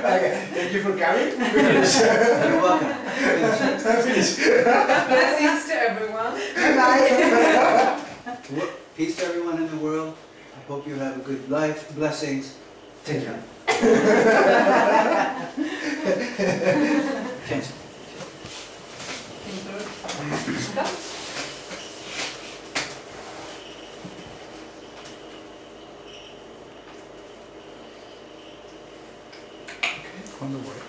Okay, thank you for coming. You're welcome. Blessings to everyone. Bye. Peace to everyone in the world. I hope you have a good life. Blessings. Thank you. Thanks. On the way.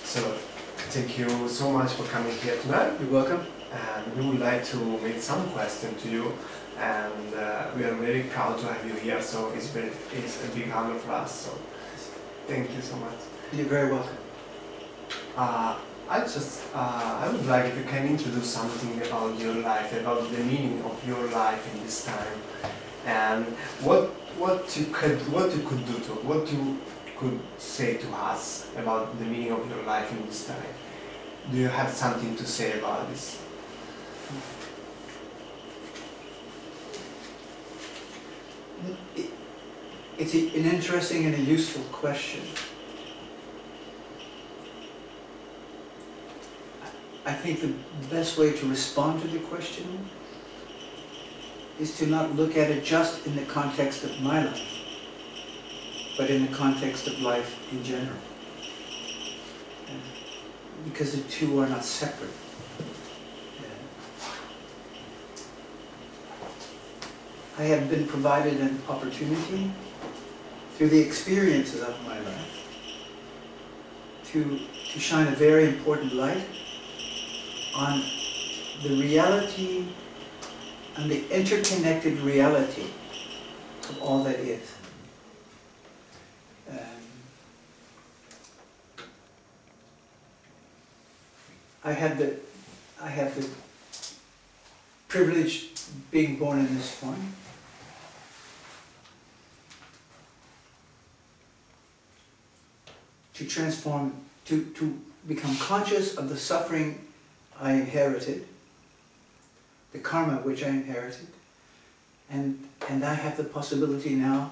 So, thank you so much for coming here tonight. You're welcome. And we would like to make some questions to you. And we are very proud to have you here. So it's a big honor for us. So thank you so much. You're very welcome. I would like if you can introduce something about your life, about the meaning of your life in this time, and what you could say to us about the meaning of your life in this time. Do you have something to say about this? It's an interesting and a useful question. I think the best way to respond to the question is to not look at it just in the context of my life, but in the context of life in general. Because the two are not separate. I have been provided an opportunity through the experiences of my life to shine a very important light on the reality and the interconnected reality of all that is. I have the privilege being born in this form. To transform, to become conscious of the suffering I inherited, the karma which I inherited, and I have the possibility now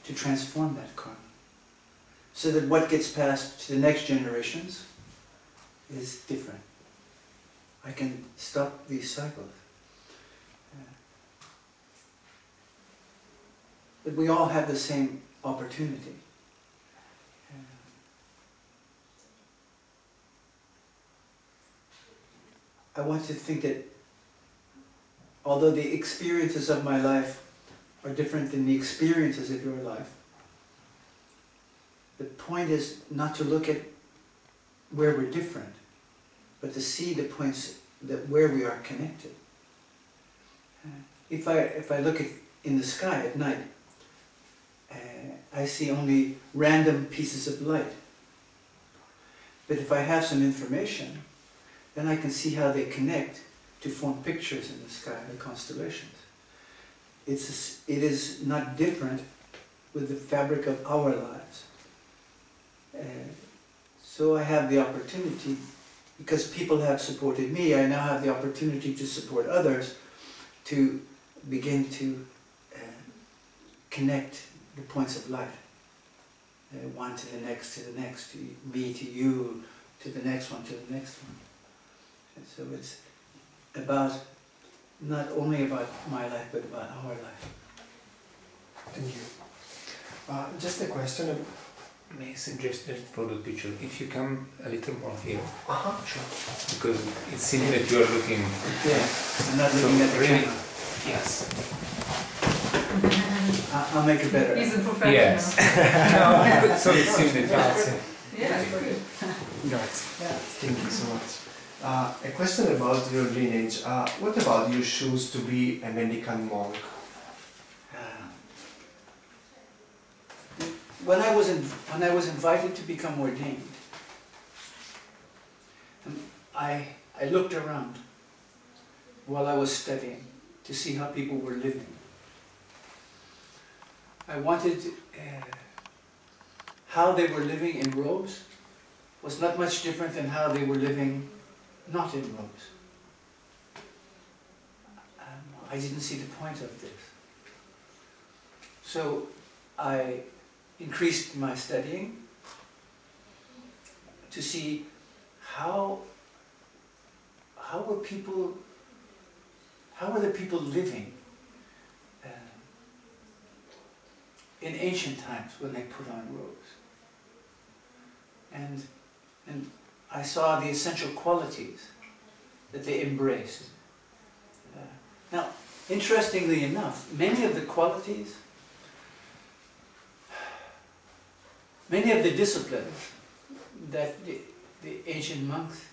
to transform that karma, so that what gets passed to the next generations is different. I can stop these cycles. But we all have the same opportunity. I want to think that although the experiences of my life are different than the experiences of your life, the point is not to look at where we're different, but to see the points that where we are connected. If I look in the sky at night, I see only random pieces of light. But if I have some information, then I can see how they connect to form pictures in the sky, the constellations. It is not different with the fabric of our lives. So I have the opportunity, because people have supported me, I now have the opportunity to support others, to begin to connect the points of light. One to the next, to me to you, to the next one, to the next one. And so it's about, not only about my life, but about our life. Thank you. Just a question. May I suggest just for the picture, if you come a little more here. Sure. Because it seems that you are looking... Yeah, I'm not looking at the really, camera. yes. I'll make it better. He's a professional. Yes. No, so it seems that you are... Yeah, good. Thank you so much. A question about your lineage. What about you choose to be a Mendicant monk? When I was invited to become ordained, I looked around while I was studying to see how people were living. I wanted how they were living in robes was not much different than how they were living not in robes. I didn't see the point of this. So I increased my studying to see how were the people living in ancient times when they put on robes. And I saw the essential qualities that they embraced. Now, interestingly enough, many of the qualities, many of the disciplines that the ancient monks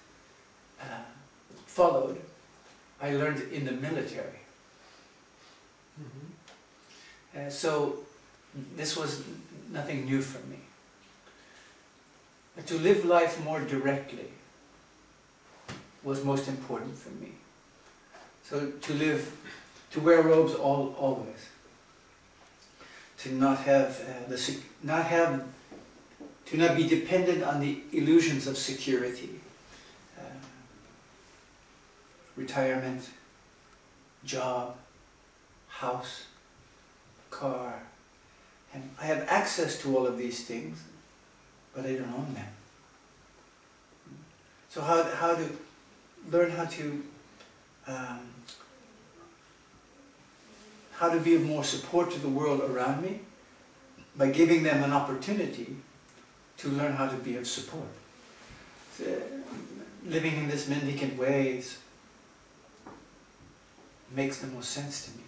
followed, I learned in the military. So this was nothing new for me. But to live life more directly was most important for me. So to wear robes always, to not be dependent on the illusions of security, retirement, job, house, car, and I have access to all of these things, but I don't own them. So how to learn how to be of more support to the world around me by giving them an opportunity to learn how to be of support. So, living in this mendicant ways makes the most sense to me.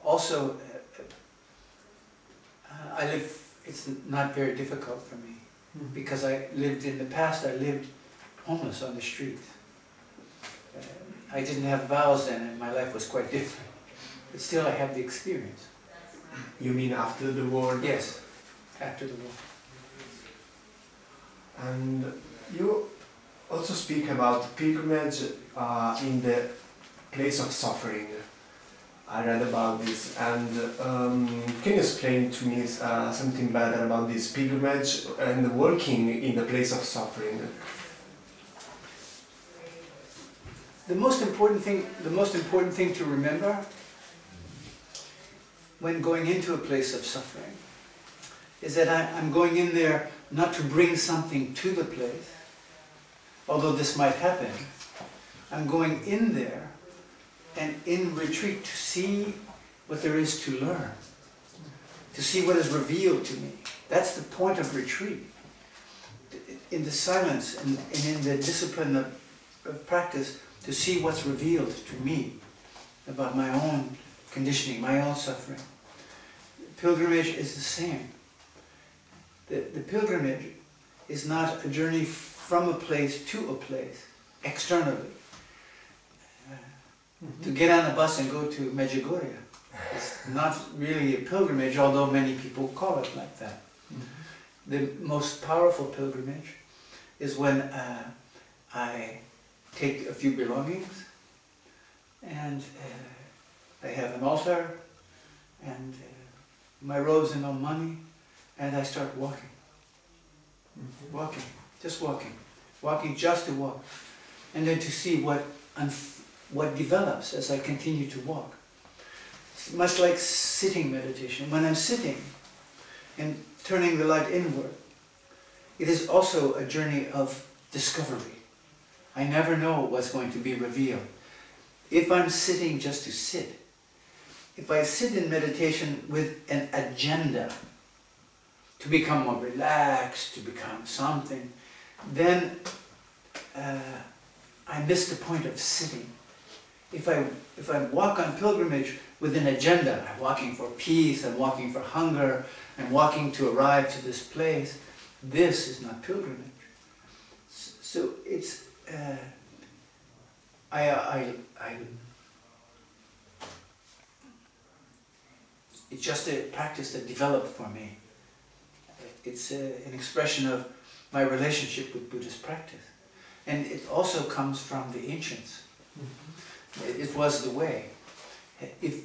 Also, it's not very difficult for me because in the past I lived homeless on the street. I didn't have vows then and my life was quite different. But still I have the experience. You mean after the war? Yes, after the war. And you also speak about pilgrimage in the place of suffering. I read about this, and can you explain to me something better about this pilgrimage and working in the place of suffering? The most important thing to remember when going into a place of suffering is that I'm going in there not to bring something to the place, although this might happen. I'm going in there and in retreat to see what there is to learn, to see what is revealed to me. That's the point of retreat. In the silence and in the discipline of practice, to see what's revealed to me about my own conditioning, my own suffering. Pilgrimage is the same. The pilgrimage is not a journey from a place to a place, externally. To get on a bus and go to Medjugorje. It's not really a pilgrimage, although many people call it like that. The most powerful pilgrimage is when I take a few belongings and I have an altar and my robes and no money, and I start walking. Walking, just walking. Walking just to walk. And then to see what develops as I continue to walk. It's much like sitting meditation. When I'm sitting and turning the light inward, it is also a journey of discovery. I never know what's going to be revealed. If I'm sitting just to sit, if I sit in meditation with an agenda to become more relaxed, to become something, then I miss the point of sitting. If I walk on pilgrimage with an agenda, I'm walking for peace, I'm walking for hunger, I'm walking to arrive to this place, this is not pilgrimage. So it's it's just a practice that developed for me. It's an expression of my relationship with Buddhist practice. And it also comes from the ancients. It was the way. In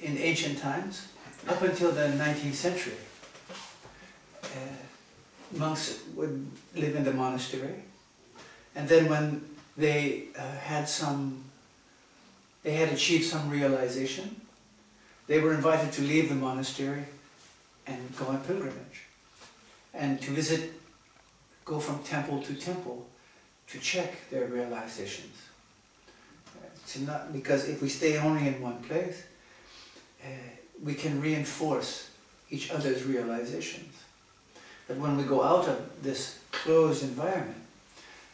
ancient times, up until the 19th century, monks would live in the monastery, and then when they had achieved some realization, they were invited to leave the monastery and go on pilgrimage, and to visit, go from temple to temple to check their realizations. To not, because if we stay only in one place, we can reinforce each other's realizations. But when we go out of this closed environment,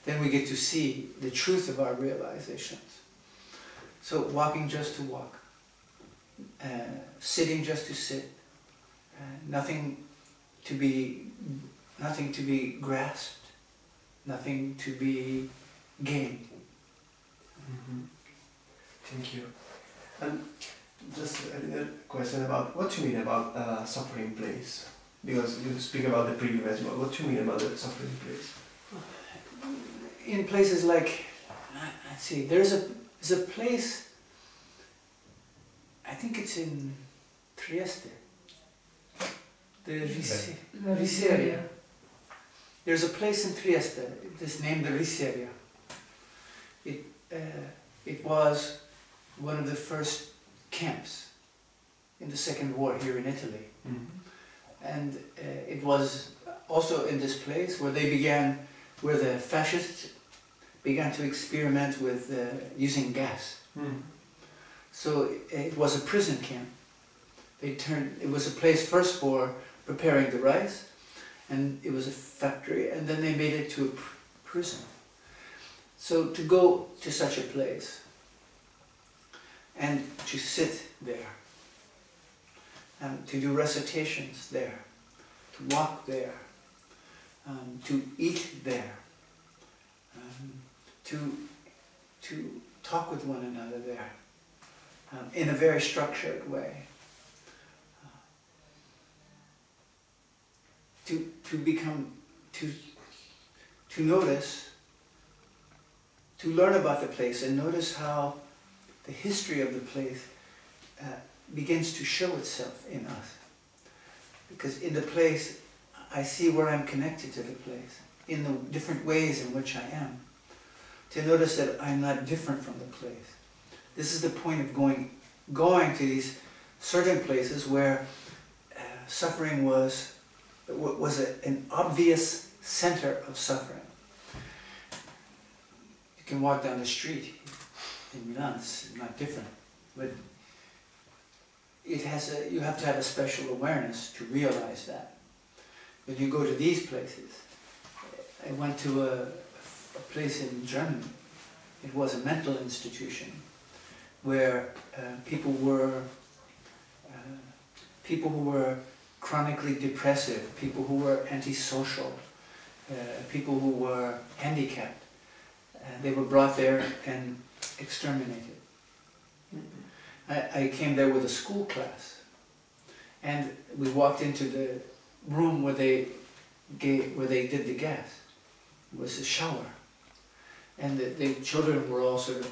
then we get to see the truth of our realizations. So walking just to walk, sitting just to sit, nothing to be grasped, nothing to be gained. Mm-hmm. Thank you. And just a question about what you mean about suffering place, because you speak about the pilgrimage. What do you mean about the suffering place? In places like, let's see, there's a place, I think it's in Trieste, the Riseria. There's a place in Trieste, it's named the Riseria. It was one of the first camps in the Second War here in Italy. Mm-hmm. And it was also in this place where where the fascists began to experiment with using gas. Mm. So it was a prison camp. It was a place first for preparing the rice, and it was a factory, and then they made it to a prison. So to go to such a place and to sit there, and to do recitations there, to walk there, to eat there, to talk with one another there, in a very structured way. To notice, to learn about the place and notice how the history of the place begins to show itself in us. Because in the place, I see where I'm connected to the place, in the different ways in which I am. To notice that I'm not different from the place. This is the point of going to these certain places where suffering was an obvious center of suffering. You can walk down the street in Milan, it's not different, but you have to have a special awareness to realize that. When you go to these places, I went to a place in Germany. It was a mental institution where people who were chronically depressive, people who were antisocial, people who were handicapped, they were brought there and exterminated. I came there with a school class, and we walked into the room where they did the gas. It was a shower, and the children were all sort of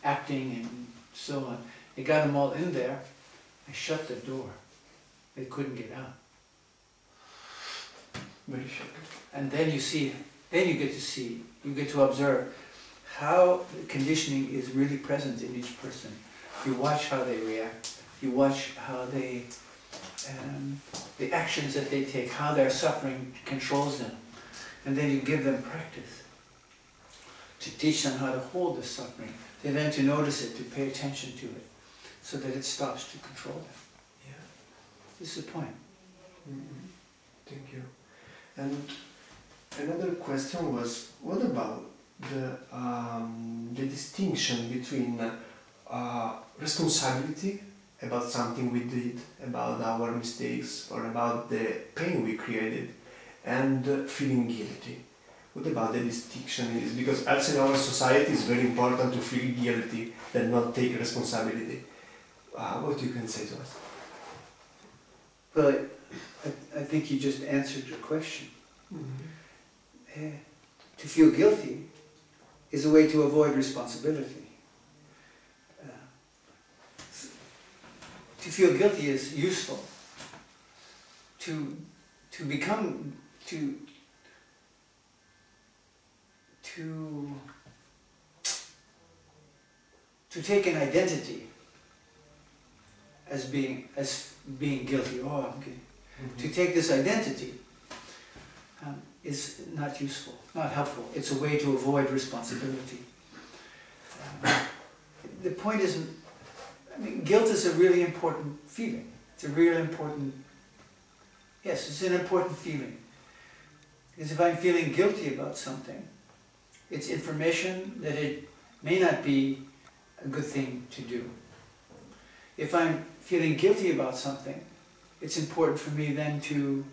acting and so on. They got them all in there. I shut the door. They couldn't get out. Very shocking. And then you get to observe how the conditioning is really present in each person. You watch how they react. You watch how they, the actions that they take, how their suffering controls them. And then you give them practice to teach them how to hold the suffering, and then to notice it, to pay attention to it, so that it stops to control them. Yeah. This is the point. Mm-hmm. Thank you. And another question was, what about the distinction between responsibility about something we did, about our mistakes, or about the pain we created, and feeling guilty? What about the distinction in this? Because also in our society it's very important to feel guilty and not take responsibility. What you can say to us? Well, I think you just answered your question. Mm-hmm. To feel guilty is a way to avoid responsibility. To feel guilty is useful. To take an identity as being guilty. Oh, I'm guilty. To take this identity is not useful, not helpful. It's a way to avoid responsibility. The point isn't, I mean, guilt is a really important feeling. It's a real important, yes, it's an important feeling. Because if I'm feeling guilty about something, it's information that it may not be a good thing to do. If I'm feeling guilty about something, it's important for me then to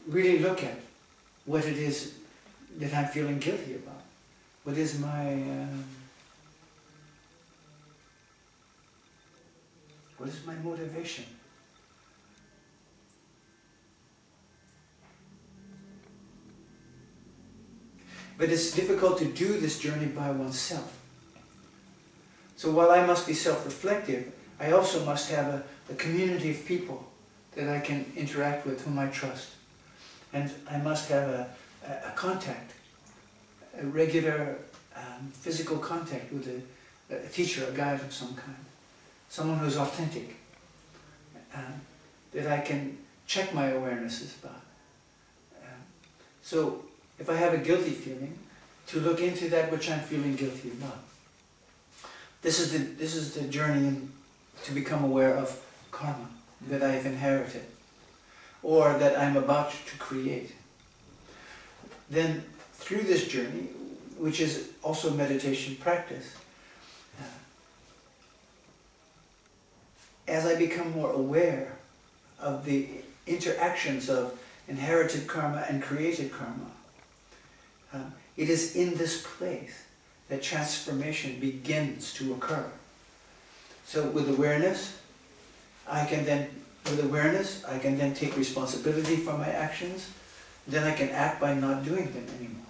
really look at what it is that I'm feeling guilty about. What is my motivation? But it's difficult to do this journey by oneself. So while I must be self-reflective, I also must have a community of people that I can interact with, whom I trust. And I must have a contact, a regular physical contact with a teacher, a guide of some kind. Someone who's authentic, that I can check my awarenesses about. So if I have a guilty feeling, to look into that which I'm feeling guilty about. This is the journey to become aware of karma that I have inherited, or that I'm about to create. Then through this journey, which is also meditation practice, as I become more aware of the interactions of inherited karma and created karma, it is in this place that transformation begins to occur. So with awareness, I can then take responsibility for my actions. Then I can act by not doing them anymore.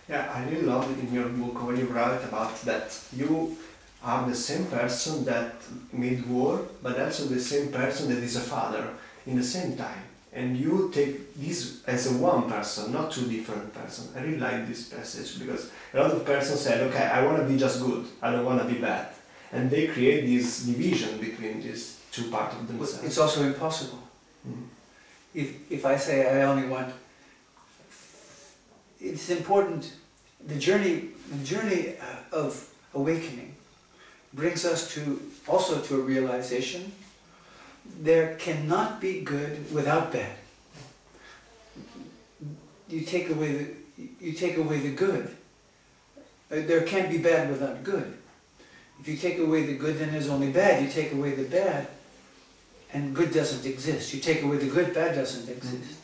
Yeah, I really love it in your book when you write about that you are the same person that made war, but also the same person that is a father in the same time. And you take this as a one person, not two different persons. I really like this passage because a lot of persons said, okay, I want to be just good, I don't want to be bad. And they create this division between these two parts of themselves. It's also impossible. If I say I only want, it's important. The journey of awakening brings us also to a realization: there cannot be good without bad. You take away the good. There can't be bad without good. If you take away the good, then there's only bad. You take away the bad, and good doesn't exist. You take away the good, bad doesn't exist.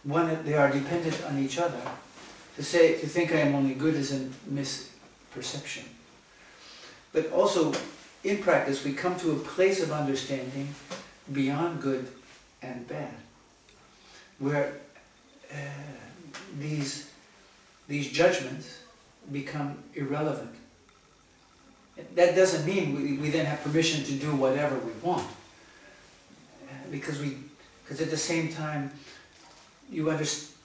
They are dependent on each other. To think I am only good is a misperception. But also, in practice, we come to a place of understanding beyond good and bad, where these judgments become irrelevant. That doesn't mean we then have permission to do whatever we want, because at the same time, you understand,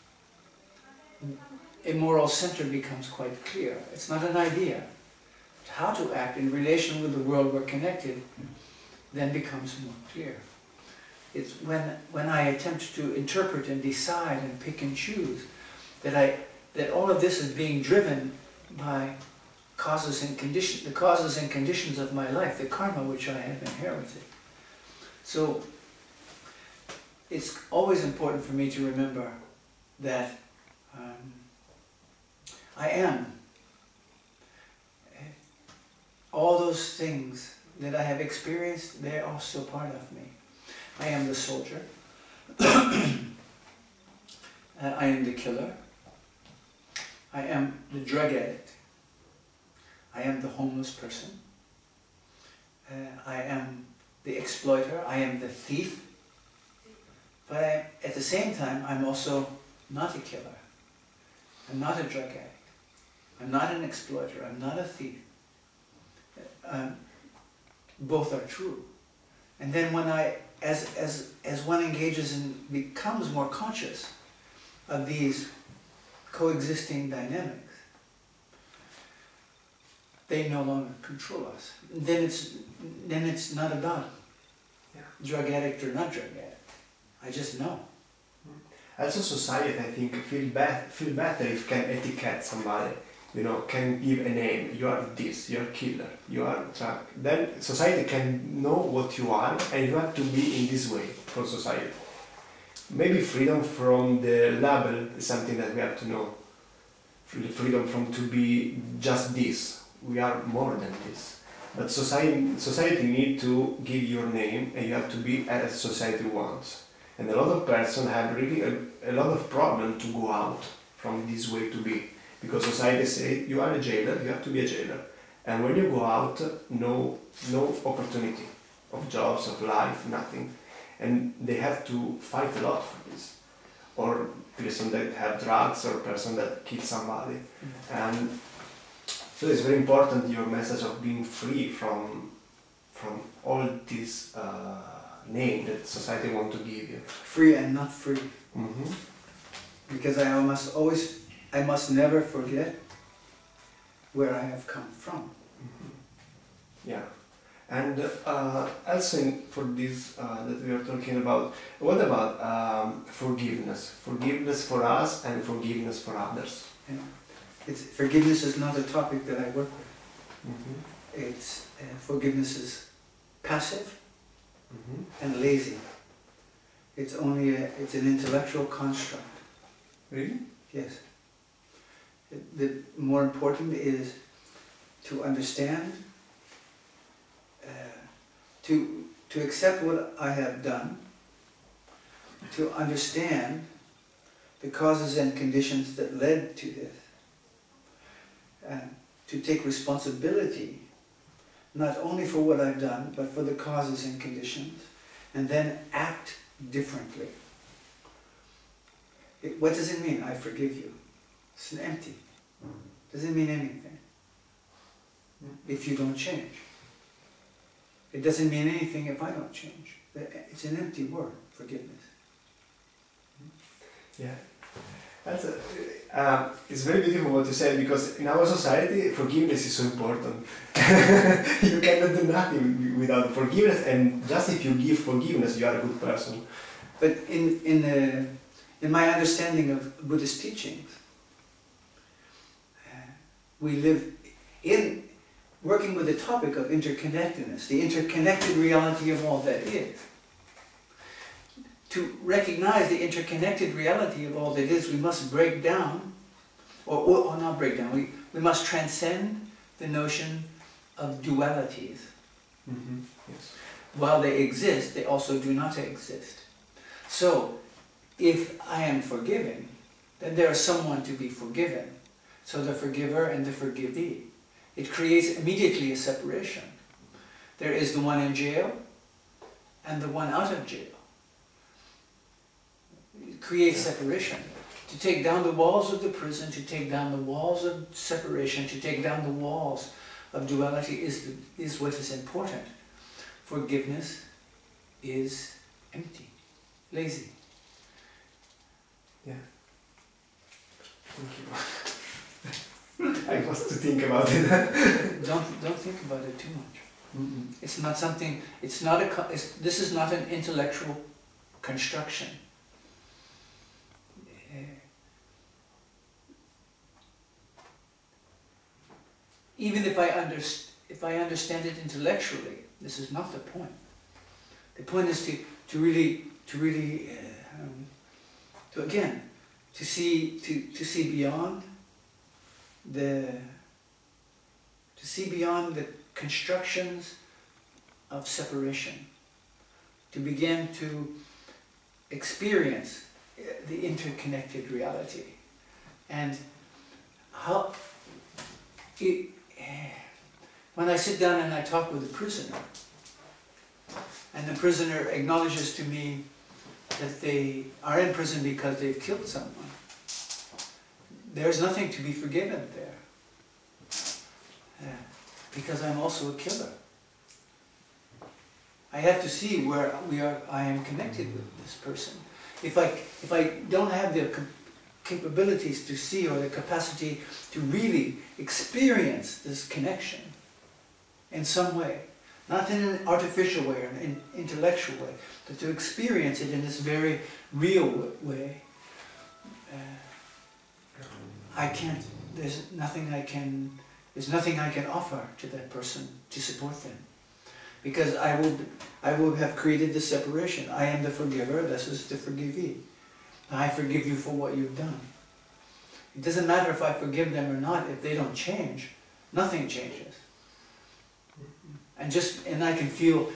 a moral center becomes quite clear. It's not an idea. How to act in relation with the world we're connected then becomes more clear. It's when I attempt to interpret and decide and pick and choose that all of this is being driven by the causes and conditions of my life, the karma which I have inherited. So it's always important for me to remember that I am all those things that I have experienced. They're all still part of me. I am the soldier. I am the killer. I am the drug addict. I am the homeless person. I am the exploiter. I am the thief. But at the same time, I'm also not a killer. I'm not a drug addict. I'm not an exploiter. I'm not a thief. Both are true. And then when as one engages and becomes more conscious of these coexisting dynamics, they no longer control us. Then it's not about drug addict or not drug addict. I just know. Also, society, I think, feel better if can etiquette somebody. You know, can give a name. You are this. You are killer. You are drug. Then society can know what you are, and you have to be in this way for society. Maybe freedom from the label is something that we have to know. Freedom from to be just this. We are more than this. But society need to give your name, and you have to be as society wants. And a lot of persons have really a lot of problem to go out from this way to be. Because society say, you are a jailer, you have to be a jailer. And when you go out, no opportunity of jobs, of life, nothing. And they have to fight a lot for this. Or person that have drugs, or person that kill somebody. And so it's very important, your message of being free from all this name that society want to give you. Free and not free. Mm-hmm. Because I must never forget where I have come from. Mm-hmm. Yeah. And also for this that we are talking about, what about forgiveness? Forgiveness for us and forgiveness for others. Yeah. Forgiveness is not a topic that I work with. Mm-hmm. Forgiveness is passive Mm-hmm. and lazy. It's an intellectual construct. Really? Yes. The more important is to understand, to accept what I have done, to understand the causes and conditions that led to this, and to take responsibility not only for what I've done, but for the causes and conditions, and then act differently. What does it mean, I forgive you? It's an empty. Doesn't mean anything if you don't change. It doesn't mean anything if I don't change. It's an empty word, forgiveness. Yeah. It's very beautiful what you said, because in our society forgiveness is so important. You cannot do nothing without forgiveness, and just if you give forgiveness, you are a good person. But in my understanding of Buddhist teachings, we live in working with the topic of interconnectedness, the interconnected reality of all that is. To recognize the interconnected reality of all that is, we must break down, or not break down, we must transcend the notion of dualities. Mm-hmm. Yes. While they exist, they also do not exist. So, if I am forgiving, then there is someone to be forgiven. So the forgiver and the forgivee. It creates immediately a separation. There is the one in jail and the one out of jail. It creates separation. To take down the walls of the prison, to take down the walls of separation, to take down the walls of duality is what is important. Forgiveness is empty, lazy. Yeah. Thank you. I must to think about it. Don't think about it too much. Mm-hmm. It's not something. It's not a. This is not an intellectual construction. Even if I understand it intellectually, this is not the point. The point is to really see beyond the constructions of separation, to begin to experience the interconnected reality, and how when I sit down and I talk with a prisoner, and the prisoner acknowledges to me that they are in prison because they've killed someone, there's nothing to be forgiven there, because I'm also a killer. I have to see where I am connected with this person. If I don't have the capabilities to see, or the capacity to really experience this connection in some way, not in an artificial way or an intellectual way, but to experience it in this very real way. There's nothing I can offer to that person to support them. Because I will have created the separation. I am the forgiver, this is the forgivee. I forgive you for what you've done. It doesn't matter if I forgive them or not, if they don't change, nothing changes. And I can feel,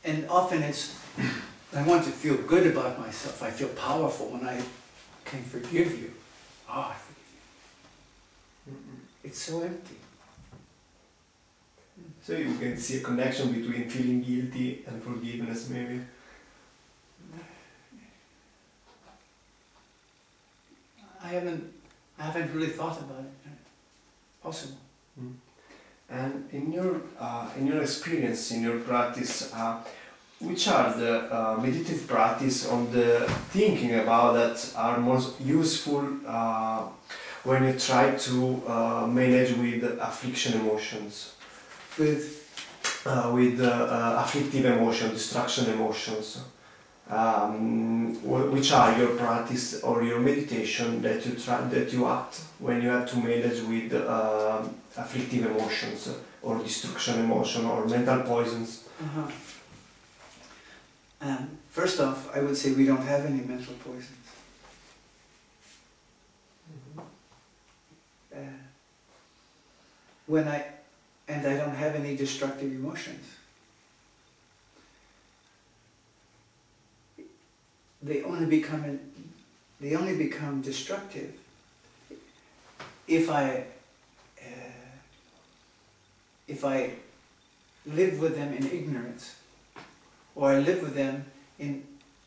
and often I want to feel good about myself. I feel powerful when I can forgive you. Oh, I forgive you. It's so empty. So you can see a connection between feeling guilty and forgiveness, maybe? I haven't really thought about it. Possible. And in your experience, in your practice, which are the meditative practice on the thinking about that are most useful when you try to manage with affliction emotions? With afflictive emotions, destruction emotions. Which are your practice or your meditation that you act when you have to manage with afflictive emotions or destruction emotion or mental poisons? First off, I would say we don't have any mental poisons. I don't have any destructive emotions. They only become destructive if I live with them in ignorance, or I live with them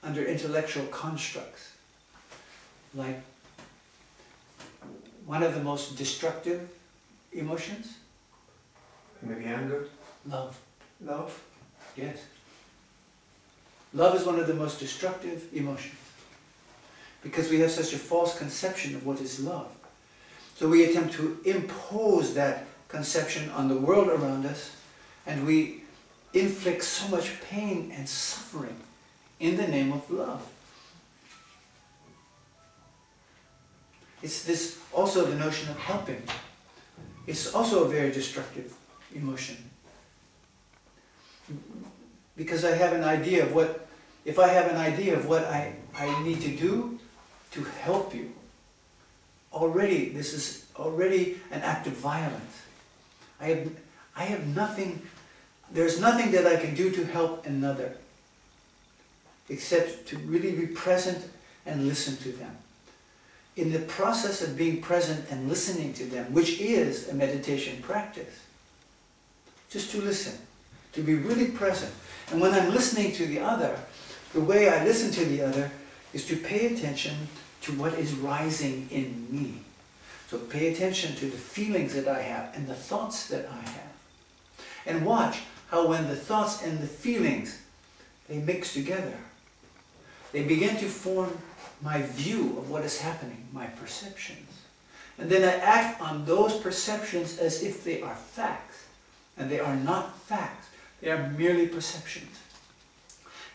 under intellectual constructs. Like one of the most destructive emotions? Maybe anger? Love. Love? Yes. Love is one of the most destructive emotions because we have such a false conception of what is love. So we attempt to impose that conception on the world around us, and we inflict so much pain and suffering in the name of love. It's this also the notion of helping. It's also a very destructive emotion. Because I have an idea of what, if I have an idea of what I need to do to help you, already, this is already an act of violence. I have nothing, there's nothing that I can do to help another except to really be present and listen to them. In the process of being present and listening to them, which is a meditation practice, just to listen, to be really present. And when I'm listening to the other, the way I listen to the other is to pay attention to what is rising in me. So pay attention to the feelings that I have and the thoughts that I have. And watch how when the thoughts and the feelings, they mix together, they begin to form my view of what is happening, my perceptions. And then I act on those perceptions as if they are facts. And they are not facts. They are merely perceptions.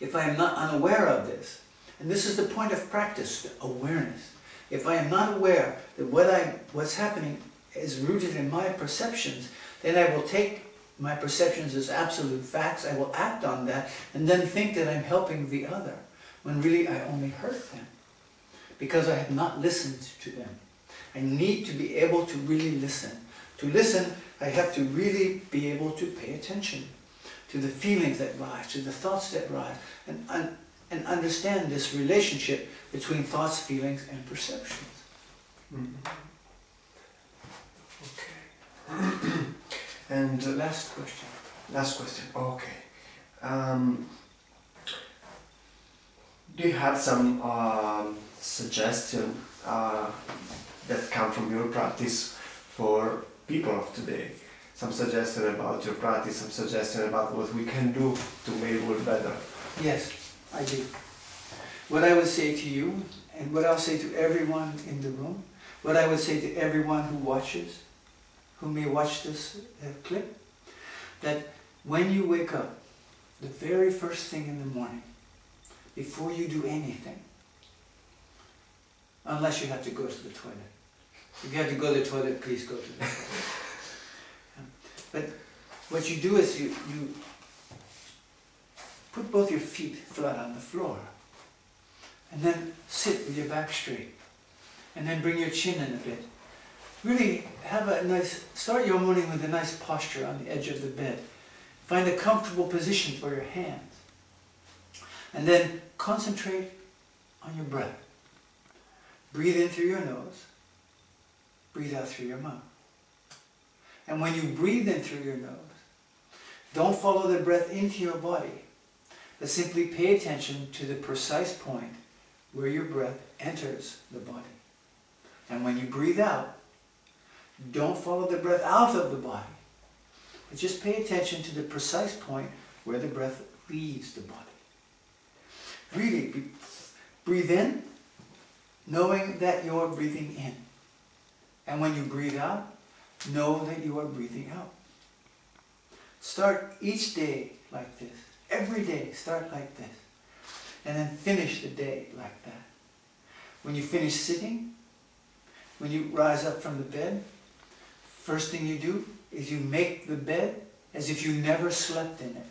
If I am not unaware of this, and this is the point of practice, the awareness. If I am not aware that what's happening is rooted in my perceptions, then I will take my perceptions as absolute facts, I will act on that, and then think that I'm helping the other, when really I only hurt them, because I have not listened to them. I need to be able to really listen. To listen, I have to really be able to pay attention to the feelings that rise, to the thoughts that rise, and understand this relationship between thoughts, feelings, and perceptions. Okay. And Last question. Last question. Okay. Do you have some suggestion that come from your practice for people of today? Some suggestion about your practice, some suggestion about what we can do to make the world better? Yes, I do. What I would say to you, and what I'll say to everyone in the room, what I would say to everyone who watches, who may watch this clip, that when you wake up, the very first thing in the morning, before you do anything, unless you have to go to the toilet. If you have to go to the toilet, please go to the toilet. But what you do is you put both your feet flat on the floor, and then sit with your back straight, and then bring your chin in a bit. Really have a nice, start your morning with a nice posture on the edge of the bed. Find a comfortable position for your hands. And then concentrate on your breath. Breathe in through your nose. Breathe out through your mouth. And when you breathe in through your nose, don't follow the breath into your body, but simply pay attention to the precise point where your breath enters the body. And when you breathe out, don't follow the breath out of the body, but just pay attention to the precise point where the breath leaves the body. Really, breathe in, knowing that you're breathing in. And when you breathe out, know that you are breathing out. Start each day like this. Every day, start like this. And then finish the day like that. When you finish sitting, when you rise up from the bed, first thing you do is you make the bed as if you never slept in it.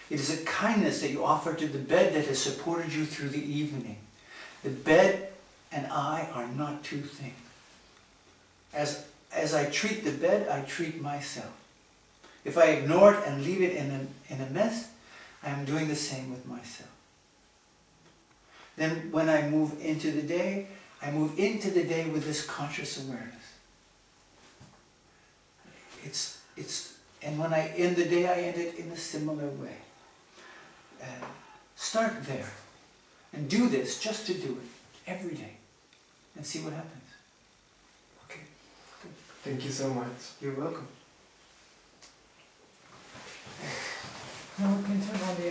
It is a kindness that you offer to the bed that has supported you through the evening. The bed and I are not two things. As I treat the bed, I treat myself. If I ignore it and leave it in a mess, I am doing the same with myself. Then when I move into the day, I move into the day with this conscious awareness. And when I end the day, I end it in a similar way. Start there. And do this just to do it every day. And see what happens. Okay. Good. Thank you so much. You're welcome. Now we can turn on the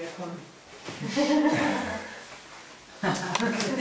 aircon.